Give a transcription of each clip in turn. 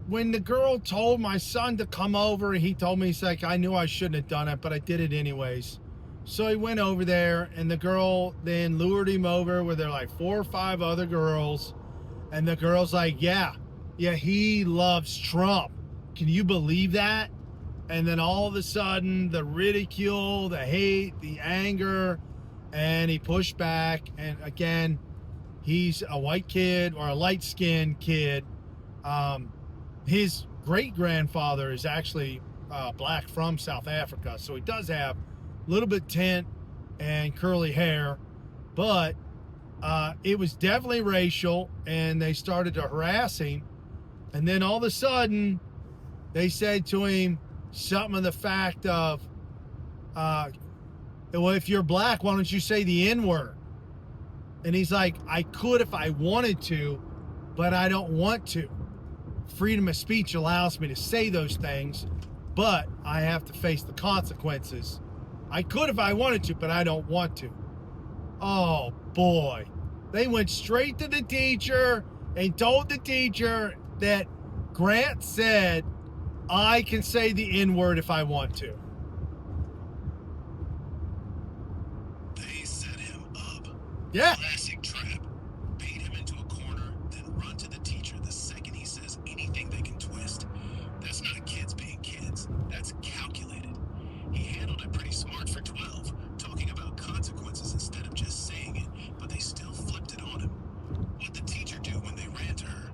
when the girl told my son to come over, he told me, he's like, I knew I shouldn't have done it, but I did it anyways. So he went over there, and the girl then lured him over where there were like 4 or 5 other girls. And the girl's like, yeah, he loves Trump. Can you believe that? And then all of a sudden, the ridicule, the hate, the anger, and he pushed back. And again, he's a white kid or a light-skinned kid. His great-grandfather is actually black from South Africa. So he does have a little bit tint and curly hair. But it was definitely racial, and they started to harass him. And then all of a sudden, they said to him something of the fact of, well, if you're black, why don't you say the N-word? And he's like, I could if I wanted to, but I don't want to. Freedom of speech allows me to say those things, but I have to face the consequences. I could if I wanted to, but I don't want to. Oh, boy. They went straight to the teacher and told the teacher that Grant said, I can say the N-word if I want to. They set him up. Yeah. Classic trap. Bait him into a corner, then run to the teacher the second he says anything they can twist. That's not kids being kids. That's calculated. He handled it pretty smart for 12, talking about consequences instead of just saying it, but they still flipped it on him. What'd the teacher do when they ran to her?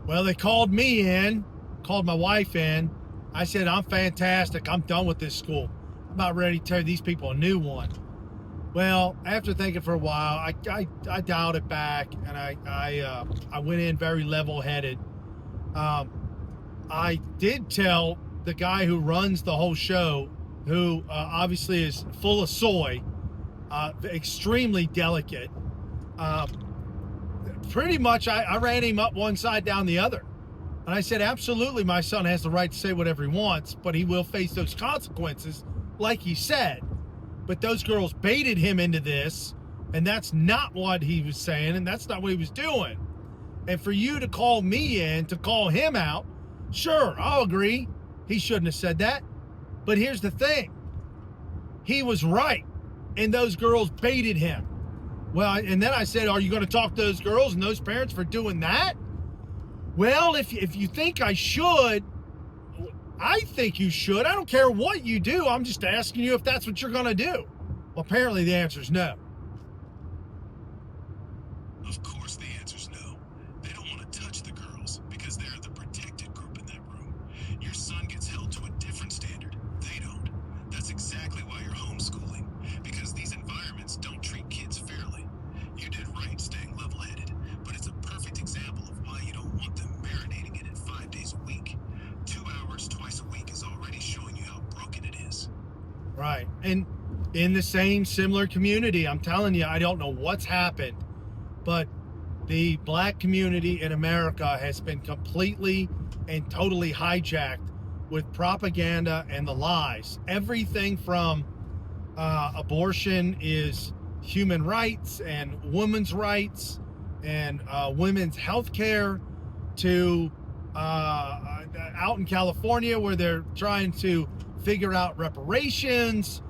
Well, they called me in, called my wife in. I said, I'm fantastic. I'm done with this school. I'm about ready to tear these people a new one. Well, after thinking for a while, I dialed it back, and I went in very level-headed. I did tell the guy who runs the whole show, who obviously is full of soy, extremely delicate. Pretty much, I ran him up one side, down the other. And I said, absolutely, my son has the right to say whatever he wants, but he will face those consequences, like he said. But those girls baited him into this, and that's not what he was saying, and that's not what he was doing. And for you to call me in to call him out, sure, I'll agree. He shouldn't have said that. But here's the thing. He was right, and those girls baited him. Well, and then I said, are you going to talk to those girls and those parents for doing that? Well, if you think I should, I think you should. I don't care what you do. I'm just asking you if that's what you're going to do. Well, apparently the answer is no. Of course the answer's no. They don't want to touch the girls because they're the protected group in that room. Your son gets held to a different standard. They don't. That's exactly why you're homeschooling, because these environments don't treat kids fairly. You did right staying level-headed, but it's a perfect example of why you don't want them marinating in it 5 days a week. 2 hours twice a week is already showing you how broken it is. Right. And in the same similar community, I'm telling you, I don't know what's happened, but the black community in America has been completely and totally hijacked with propaganda and the lies. Everything from abortion is human rights and women's rights and women's health care to out in California where they're trying to figure out reparations,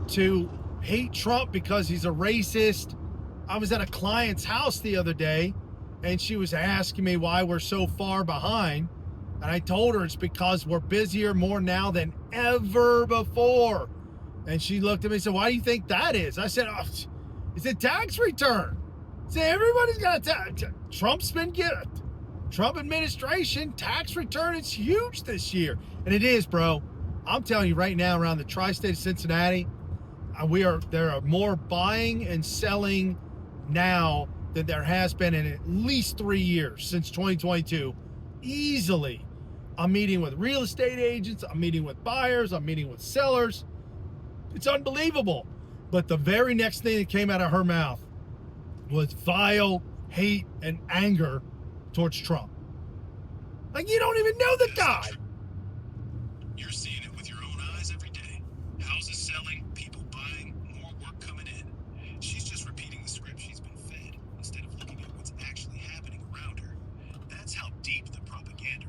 to hate Trump because he's a racist. I was at a client's house the other day, and she was asking me why we're so far behind. And I told her it's because we're busier more now than ever before. And she looked at me and said, why do you think that is? I said, oh, it's a tax return. I said, everybody's got a tax. Trump's been getting Trump administration tax return is huge this year. And it is, bro. I'm telling you right now, around the tri-state of Cincinnati, there are more buying and selling now than there has been in at least 3 years since 2022. Easily. I'm meeting with real estate agents. I'm meeting with buyers. I'm meeting with sellers. It's unbelievable. But the very next thing that came out of her mouth was vile hate and anger towards Trump. Like, you don't even know the guy. You're seeing it with your own eyes every day. Houses selling, people buying, more work coming in. She's just repeating the script she's been fed instead of looking at what's actually happening around her. That's how deep the propaganda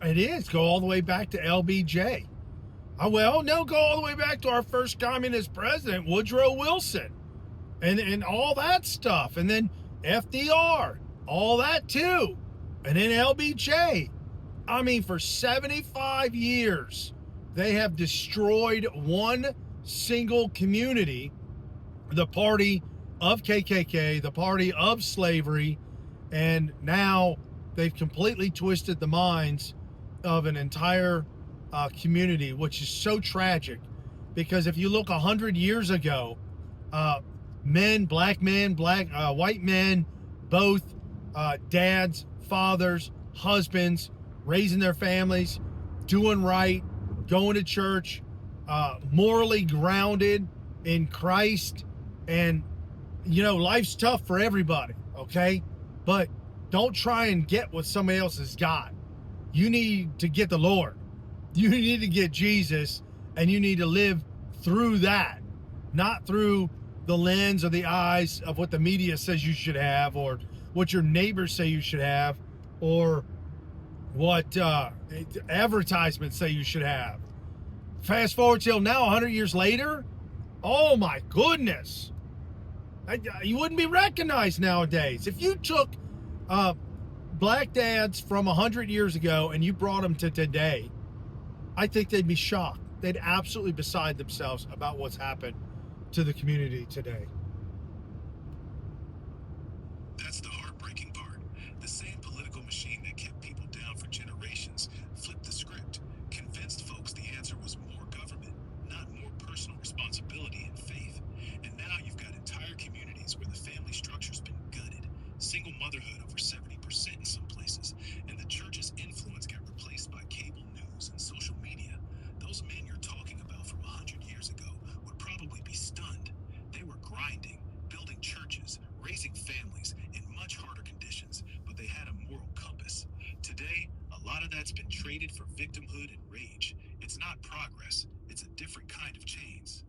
It is. Go all the way back to LBJ. Well, no, go all the way back to our first communist president, Woodrow Wilson, and all that stuff. And then FDR, all that too. And then LBJ. I mean, for 75 years, they have destroyed one single community, the party of KKK, the party of slavery, and now they've completely twisted the minds of an entire community, which is so tragic. Because if you look 100 years ago, white men, both dads, fathers, husbands, raising their families, doing right, going to church, morally grounded in Christ. And, life's tough for everybody, okay? But don't try and get what somebody else has got. You need to get the Lord. You need to get Jesus, and you need to live through that, not through the lens or the eyes of what the media says you should have, or what your neighbors say you should have, or what advertisements say you should have. Fast forward till now, 100 years later, oh my goodness. You wouldn't be recognized nowadays. If you took black dads from 100 years ago and you brought them to today, I think they'd be shocked. They'd absolutely beside themselves about what's happened to the community today. That's the heartbreaking part. The same political machine that kept people down for generations flipped the script, convinced folks the answer was more government, not more personal responsibility and faith. And now you've got entire communities where the family structure's been gutted, single motherhood over 70% in some places, and the church's influence got replaced by cable news and social media. Those men you're talking about from 100 years ago would probably be stunned. They were grinding, building churches, raising families in much harder conditions, but they had a moral compass. Today, a lot of that's been traded for victimhood and rage. It's not progress, it's a different kind of chains.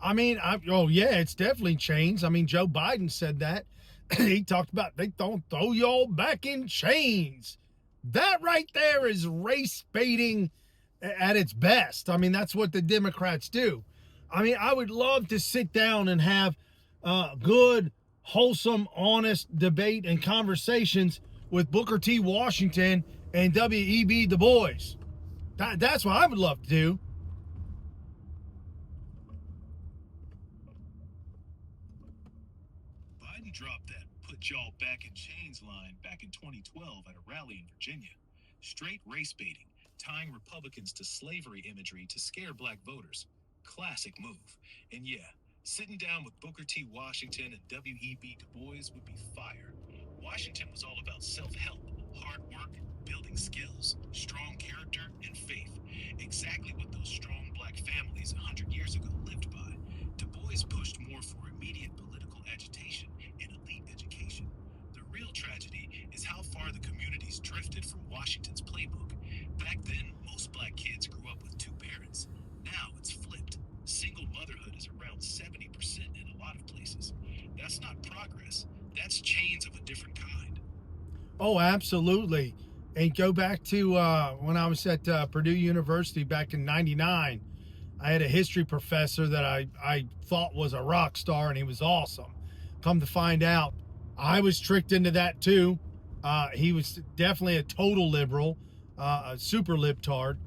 It's definitely chains. I mean, Joe Biden said that. He talked about they don't throw y'all back in chains. That right there is race baiting at its best. I mean, that's what the Democrats do. I mean, I would love to sit down and have good, wholesome, honest debate and conversations with Booker T. Washington and W.E.B. Du Bois. That's what I would love to do. Biden dropped that "put y'all back in chains" line back in 2012 at a rally in Virginia. Straight race baiting, tying Republicans to slavery imagery to scare black voters. Classic move. And yeah, sitting down with Booker T. Washington and W.E.B. Du Bois would be fire. Washington was all about self-help, hard work, building skills, strong character, and faith. Exactly what those strong black families 100 years ago lived by. Du Bois pushed more for immediate political agitation and elite education. The real tragedy is how far the communities drifted from Washington's playbook. Back then, most black kids grew up with two parents. Now it's flipped. Single motherhood is around 70% in a lot of places. That's not progress. That's chains of a different kind. Oh, absolutely. And go back to when I was at Purdue University back in '99. I had a history professor that I thought was a rock star, and he was awesome. Come to find out, I was tricked into that too. He was definitely a total liberal, a super libtard.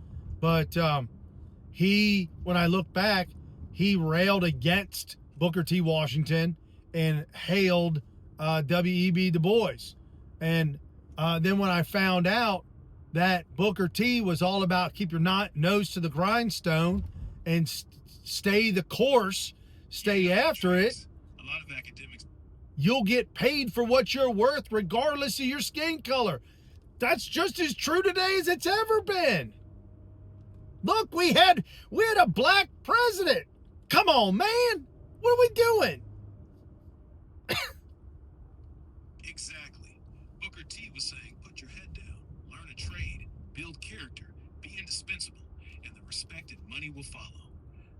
But when I look back, he railed against Booker T. Washington and hailed W.E.B. Du Bois. And then when I found out that Booker T was all about keep your nose to the grindstone and stay the course, stay after it. A lot of academics. You'll get paid for what you're worth regardless of your skin color. That's just as true today as it's ever been. Look, we had a black president. Come on, man. What are we doing? Exactly. Booker T was saying, put your head down, learn a trade, build character, be indispensable, and the respect and money will follow.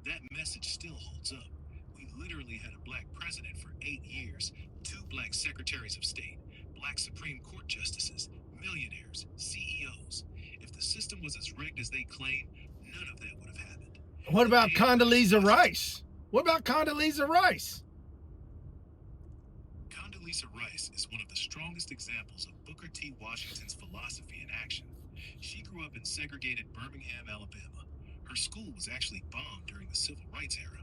That message still holds up. We literally had a black president for 8 years, 2 black secretaries of state, black Supreme Court justices, millionaires, CEOs. If the system was as rigged as they claim, none of that would have happened. What about Condoleezza Rice? What about Condoleezza Rice? Condoleezza Rice is one of the strongest examples of Booker T. Washington's philosophy in action. She grew up in segregated Birmingham, Alabama. Her school was actually bombed during the Civil Rights era.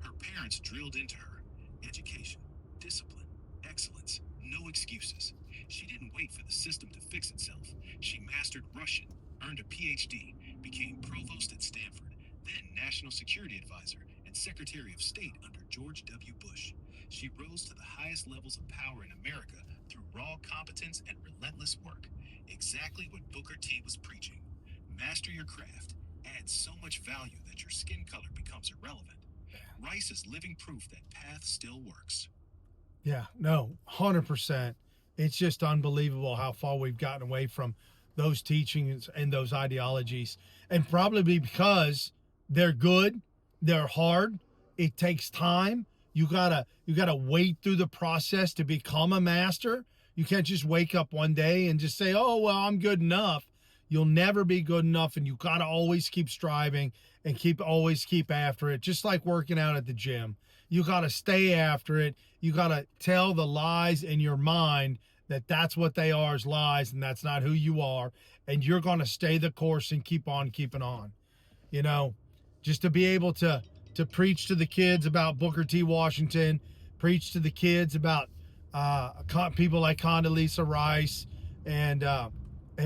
Her parents drilled into her education, discipline, excellence, no excuses. She didn't wait for the system to fix itself. She mastered Russian, earned a PhD, became provost at Stanford, then National Security Advisor and Secretary of State under George W. Bush. She rose to the highest levels of power in America through raw competence and relentless work. Exactly what Booker T was preaching. Master your craft. Add so much value that your skin color becomes irrelevant. Rice is living proof that path still works. Yeah, no, 100%. It's just unbelievable how far we've gotten away from those teachings and those ideologies. And probably because they're good, they're hard, it takes time. You gotta wade through the process to become a master. You can't just wake up one day and just say, oh, well, I'm good enough. You'll never be good enough, and you gotta always keep striving and always keep after it. Just like working out at the gym. You gotta stay after it. You gotta tell the lies in your mind that that's what they are, is lies, and that's not who you are. And you're gonna stay the course and keep on keeping on. You know, just to be able to preach to the kids about Booker T. Washington, preach to the kids about people like Condoleezza Rice, and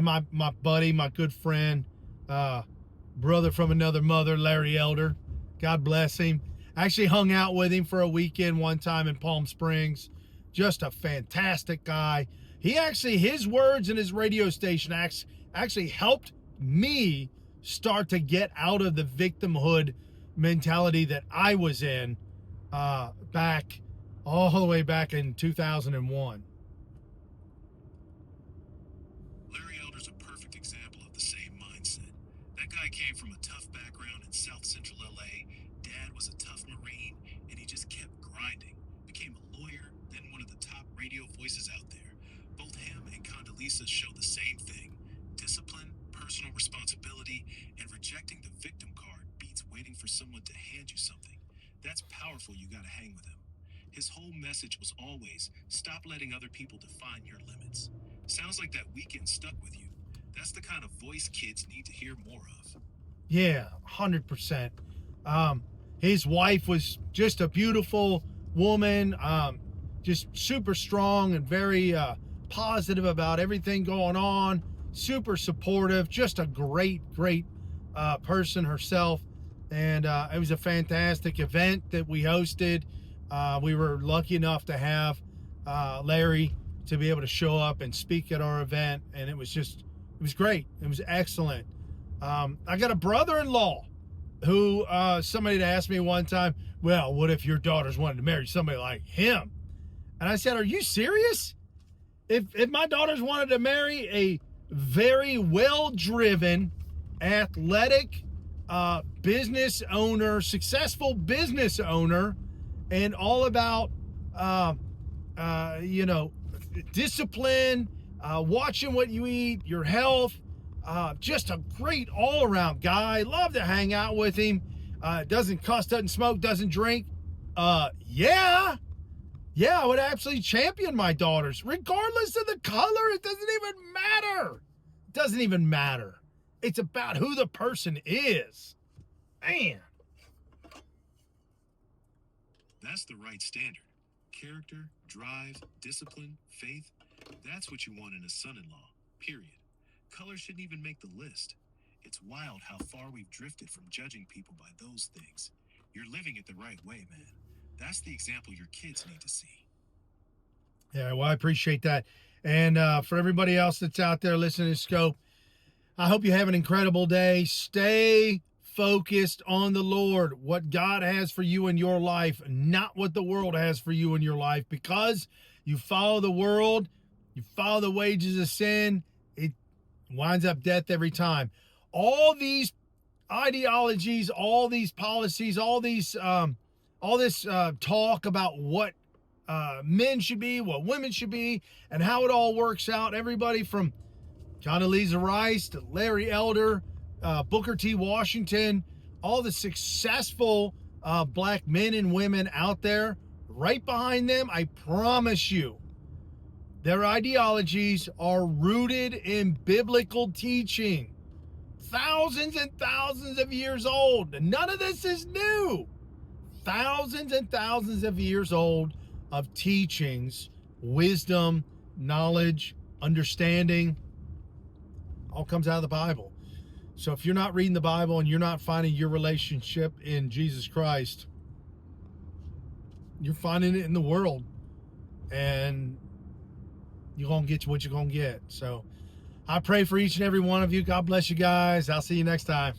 my buddy, my good friend, brother from another mother, Larry Elder. God bless him. I actually hung out with him for a weekend one time in Palm Springs. Just a fantastic guy. His words in his radio station actually helped me start to get out of the victimhood mentality that I was in all the way back in 2001. Larry Elder's a perfect example of the same mindset. That guy came from a tough background in South Central LA. Dad was a tough Marine, and he just kept grinding. Became a lawyer, then one of the top radio voices out there. Both him and Condoleezza show the same thing. Discipline, personal responsibility, and rejecting the victim card beats waiting for someone to hand you something. That's powerful. You gotta hang with him. His whole message was always, stop letting other people define your limits. Sounds like that weekend stuck with you. That's the kind of voice kids need to hear more of. Yeah, 100%. His wife was just a beautiful woman, just super strong and very positive about everything going on, super supportive, just a great person herself. And it was a fantastic event that we hosted. We were lucky enough to have Larry to be able to show up and speak at our event, and it was great. It was excellent. I got a brother-in-law who somebody had asked me one time, well, what if your daughters wanted to marry somebody like him? And I said, are you serious? If my daughters wanted to marry a very well-driven, athletic business owner, successful business owner, and all about discipline, watching what you eat, your health, just a great all-around guy. Love to hang out with him. Doesn't cuss, doesn't smoke, doesn't drink. Yeah, I would absolutely champion my daughters, regardless of the color. It doesn't even matter. It's about who the person is. Man. That's the right standard. Character, drive, discipline, faith. That's what you want in a son-in-law, period. Color shouldn't even make the list. It's wild how far we've drifted from judging people by those things. You're living it the right way, man. That's the example your kids need to see. Yeah, well, I appreciate that. And for everybody else that's out there listening to Scope, I hope you have an incredible day. Stay focused on the Lord, what God has for you in your life, not what the world has for you in your life. Because you follow the world, you follow the wages of sin, it winds up death every time. All these ideologies, all these policies, all this talk about what men should be, what women should be, and how it all works out. Everybody from Condoleezza Rice, to Larry Elder, Booker T. Washington, all the successful black men and women out there, right behind them, I promise you, their ideologies are rooted in biblical teaching. Thousands and thousands of years old. None of this is new. Thousands and thousands of years old of teachings, wisdom, knowledge, understanding, all comes out of the Bible. So if you're not reading the Bible and you're not finding your relationship in Jesus Christ, you're finding it in the world, and you're going to get what you're going to get. So I pray for each and every one of you. God bless you guys. I'll see you next time.